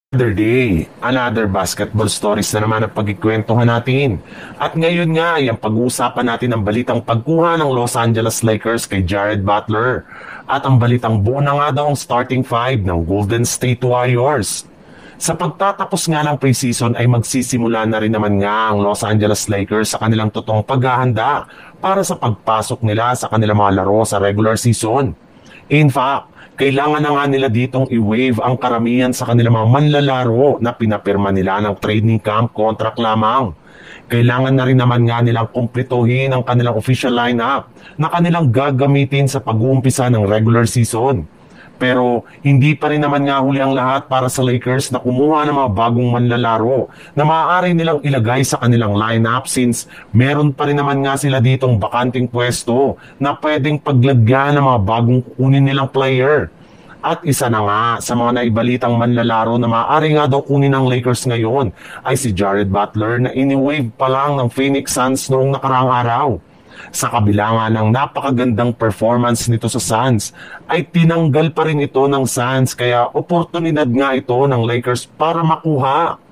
Another day, another basketball stories na naman ang pagkikwentuhan natin. At ngayon nga, yung pag-uusapan natin ang balitang pagkuha ng Los Angeles Lakers kay Jared Butler. At ang balitang buo na nga daw ang starting five ng Golden State Warriors. Sa pagtatapos nga ng preseason ay magsisimula na rin naman nga ang Los Angeles Lakers sa kanilang totoong paghahanda para sa pagpasok nila sa kanilang mga laro sa regular season. In fact, kailangan na nga nila ditong i-waive ang karamihan sa kanilang mga manlalaro na pinapirma nila ng training camp contract lamang. Kailangan na rin naman nga nilang kumpletuhin ang kanilang official lineup na kanilang gagamitin sa pag-uumpisa ng regular season. Pero hindi pa rin naman nga huli ang lahat para sa Lakers na kumuha ng mga bagong manlalaro na maaari nilang ilagay sa kanilang lineup since meron pa rin naman nga sila ditong bakanting pwesto na pwedeng paglagyan ng mga bagong kunin nilang player. At isa na nga sa mga naibalitang manlalaro na maaari nga daw kunin ng Lakers ngayon ay si Jared Butler na ini-wave pa lang ng Phoenix Suns noong nakaraang araw. Sa kabila nga ng napakagandang performance nito sa Suns, ay tinanggal pa rin ito ng Suns kaya oportunidad nga ito ng Lakers para makuha.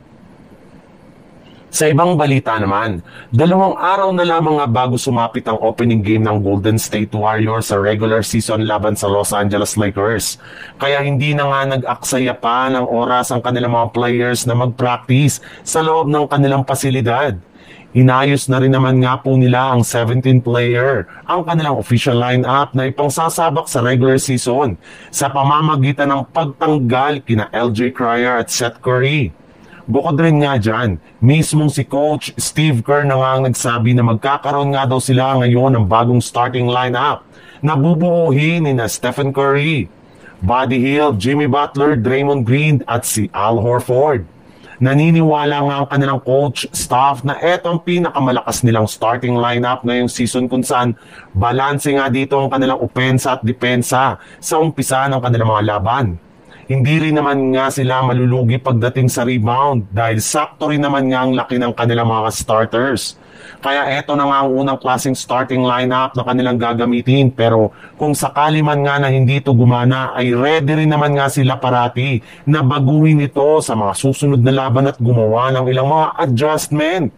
Sa ibang balita naman, 2 araw na lamang nga bago sumapit ang opening game ng Golden State Warriors sa regular season laban sa Los Angeles Lakers. Kaya hindi na nga nag-aksaya pa ng oras ang kanilang mga players na mag-practice sa loob ng kanilang pasilidad. Inayos na rin naman nga po nila ang 17-player, ang kanilang official lineup na ipangsasabak sa regular season sa pamamagitan ng pagtanggal kina LJ Cryer at Seth Curry. Bukod rin nga dyan, mismong si Coach Steve Kerr na nga ang nagsabi na magkakaroon nga daw sila ngayon ng bagong starting lineup na bubuuhin ni Stephen Curry, Buddy Hield, Jimmy Butler, Draymond Green at si Al Horford. Naniniwala nga ang kanilang coach staff na eto ang pinakamalakas nilang starting lineup ngayong season kung saan balanse nga dito ang kanilang opensa at depensa sa umpisa ng kanilang mga laban. Hindi rin naman nga sila malulugi pagdating sa rebound dahil sakto rin naman nga ang laki ng kanilang mga starters. Kaya eto na nga ang unang klaseng starting lineup na kanilang gagamitin, pero kung sakali man nga na hindi ito gumana ay ready rin naman nga sila parati na baguhin ito sa mga susunod na laban at gumawa ng ilang mga adjustment.